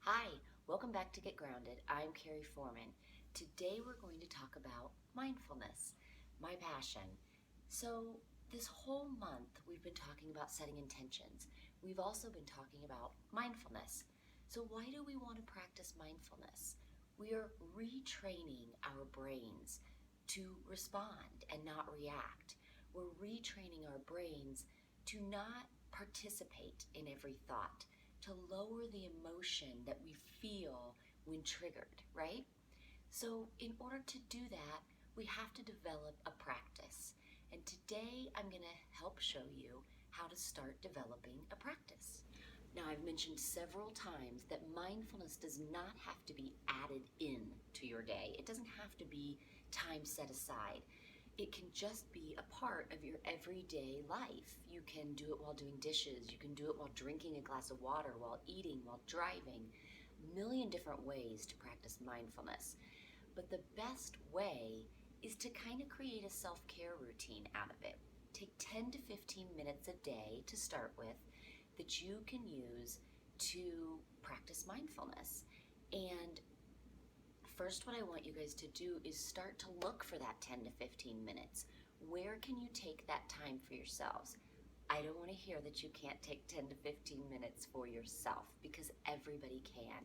Hi, welcome back to Get Grounded. I'm Carrie Foreman. Today we're going to talk about mindfulness, my passion. So, this whole month we've been talking about setting intentions. We've also been talking about mindfulness. So, why do we want to practice mindfulness? We are retraining our brains to respond and not react. We're retraining our brains to not participate in every thought, to lower the emotion that we feel when triggered, right? So, in order to do that, we have to develop a practice. And today I'm going to help show you how to start developing a practice. Now, I've mentioned several times that mindfulness does not have to be added in to your day. It doesn't have to be time set aside. It can just be a part of your everyday life. You can do it while doing dishes. You can do it while drinking a glass of water, while eating, while driving. A million different ways to practice mindfulness. But the best way is to kind of create a self-care routine out of it. Take 10 to 15 minutes a day to start with that you can use to practice mindfulness. And first, what I want you guys to do is start to look for that 10 to 15 minutes. Where can you take that time for yourselves? I don't want to hear that you can't take 10 to 15 minutes for yourself, because everybody can.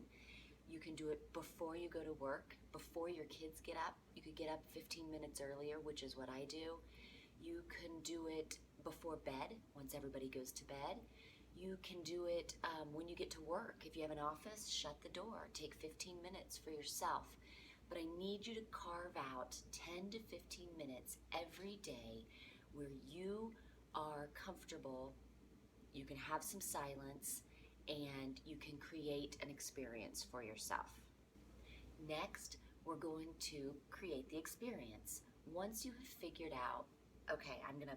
You can do it before you go to work, before your kids get up. You could get up 15 minutes earlier, which is what I do. You can do it before bed, once everybody goes to bed. You can do it when you get to work. If you have an office, shut the door. Take 15 minutes for yourself. But I need you to carve out 10 to 15 minutes every day where you are comfortable, you can have some silence, and you can create an experience for yourself. Next, we're going to create the experience. Once you have figured out, okay, I'm going to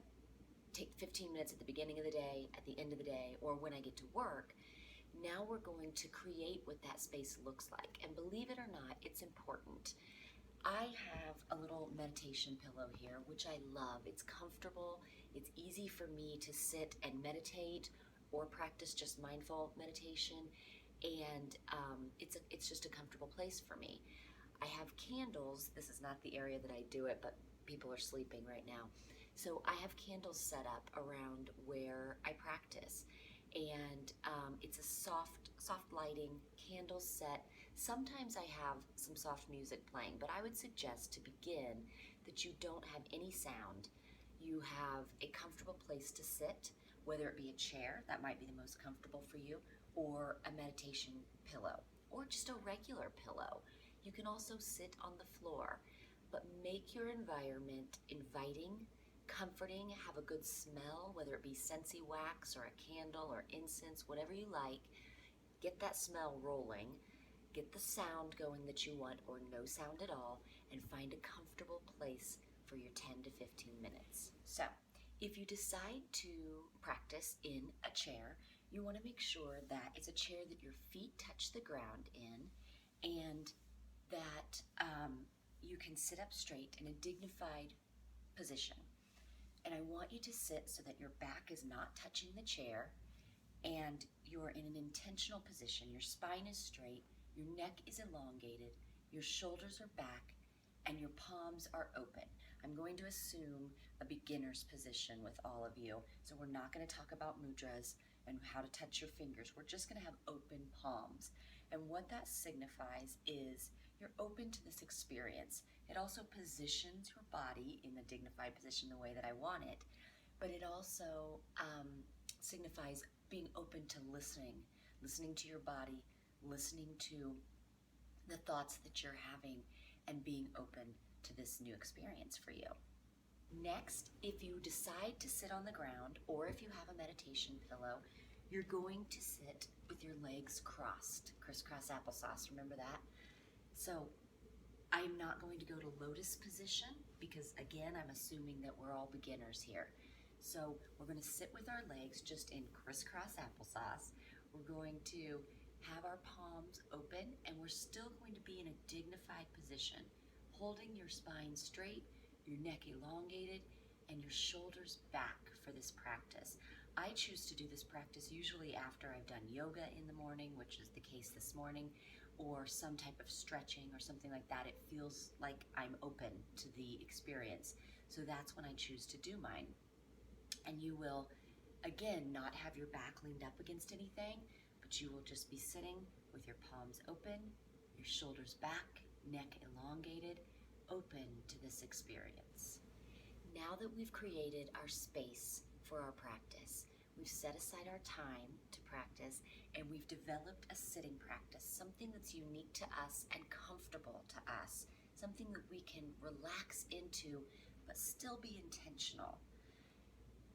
take 15 minutes at the beginning of the day, at the end of the day, or when I get to work, now we're going to create what that space looks like. And believe it or not, it's important. I have a little meditation pillow here, which I love. It's comfortable. It's easy for me to sit and meditate or practice just mindful meditation. And it's just a comfortable place for me. I have candles. This is not the area that I do it, but people are sleeping right now. So I have candles set up around where I practice. And it's a soft lighting candle set. Sometimes I have some soft music playing, but I would suggest to begin that you don't have any sound. You have a comfortable place to sit, whether it be a chair, that might be the most comfortable for you, or a meditation pillow, or just a regular pillow. You can also sit on the floor, but make your environment inviting, comforting, have a good smell, whether it be scentsy wax or a candle or incense, whatever you like. Get that smell rolling, get the sound going that you want, or no sound at all, and find a comfortable place for your 10 to 15 minutes. So, if you decide to practice in a chair, you want to make sure that it's a chair that your feet touch the ground in, and that you can sit up straight in a dignified position. And I want you to sit so that your back is not touching the chair and you're in an intentional position. Your spine is straight, your neck is elongated, your shoulders are back, and your palms are open. I'm going to assume a beginner's position with all of you. So we're not going to talk about mudras and how to touch your fingers. We're just going to have open palms. And what that signifies is you're open to this experience. It also positions your body in the dignified position the way that I want it, but it also signifies being open to listening to your body, listening to the thoughts that you're having, and being open to this new experience for you. Next, if you decide to sit on the ground, or if you have a meditation pillow, you're going to sit with your legs crossed, crisscross applesauce, remember that? So I'm not going to go to lotus position because, again, I'm assuming that we're all beginners here. So we're going to sit with our legs just in crisscross applesauce. We're going to have our palms open, and we're still going to be in a dignified position, holding your spine straight, your neck elongated, and your shoulders back for this practice. I choose to do this practice usually after I've done yoga in the morning, which is the case this morning, or some type of stretching or something like that. It feels like I'm open to the experience. So that's when I choose to do mine. And you will, again, not have your back leaned up against anything, but you will just be sitting with your palms open, your shoulders back, neck elongated, open to this experience. Now that we've created our space for our practice, we've set aside our time to practice, and we've developed a sitting practice, something that's unique to us and comfortable to us, something that we can relax into but still be intentional.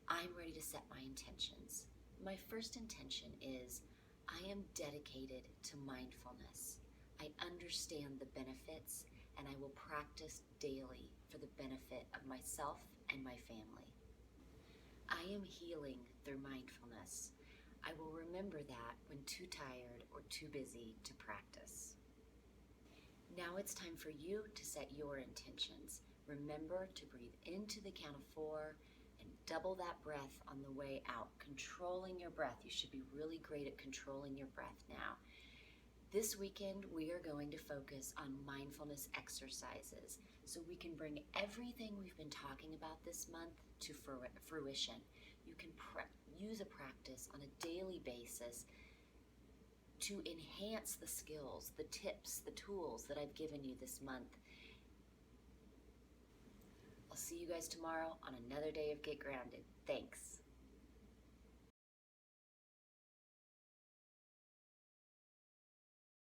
I'm ready to set my intentions. My first intention is I am dedicated to mindfulness. I understand the benefits, and I will practice daily for the benefit of myself and my family. I am healing through mindfulness. I will remember that when too tired or too busy to practice. Now it's time for you to set your intentions. Remember to breathe into the count of 4 and double that breath on the way out, controlling your breath. You should be really great at controlling your breath now. This weekend, we are going to focus on mindfulness exercises so we can bring everything we've been talking about this month to fruition. You can use a practice on a daily basis to enhance the skills, the tips, the tools that I've given you this month. I'll see you guys tomorrow on another day of Get Grounded. Thanks.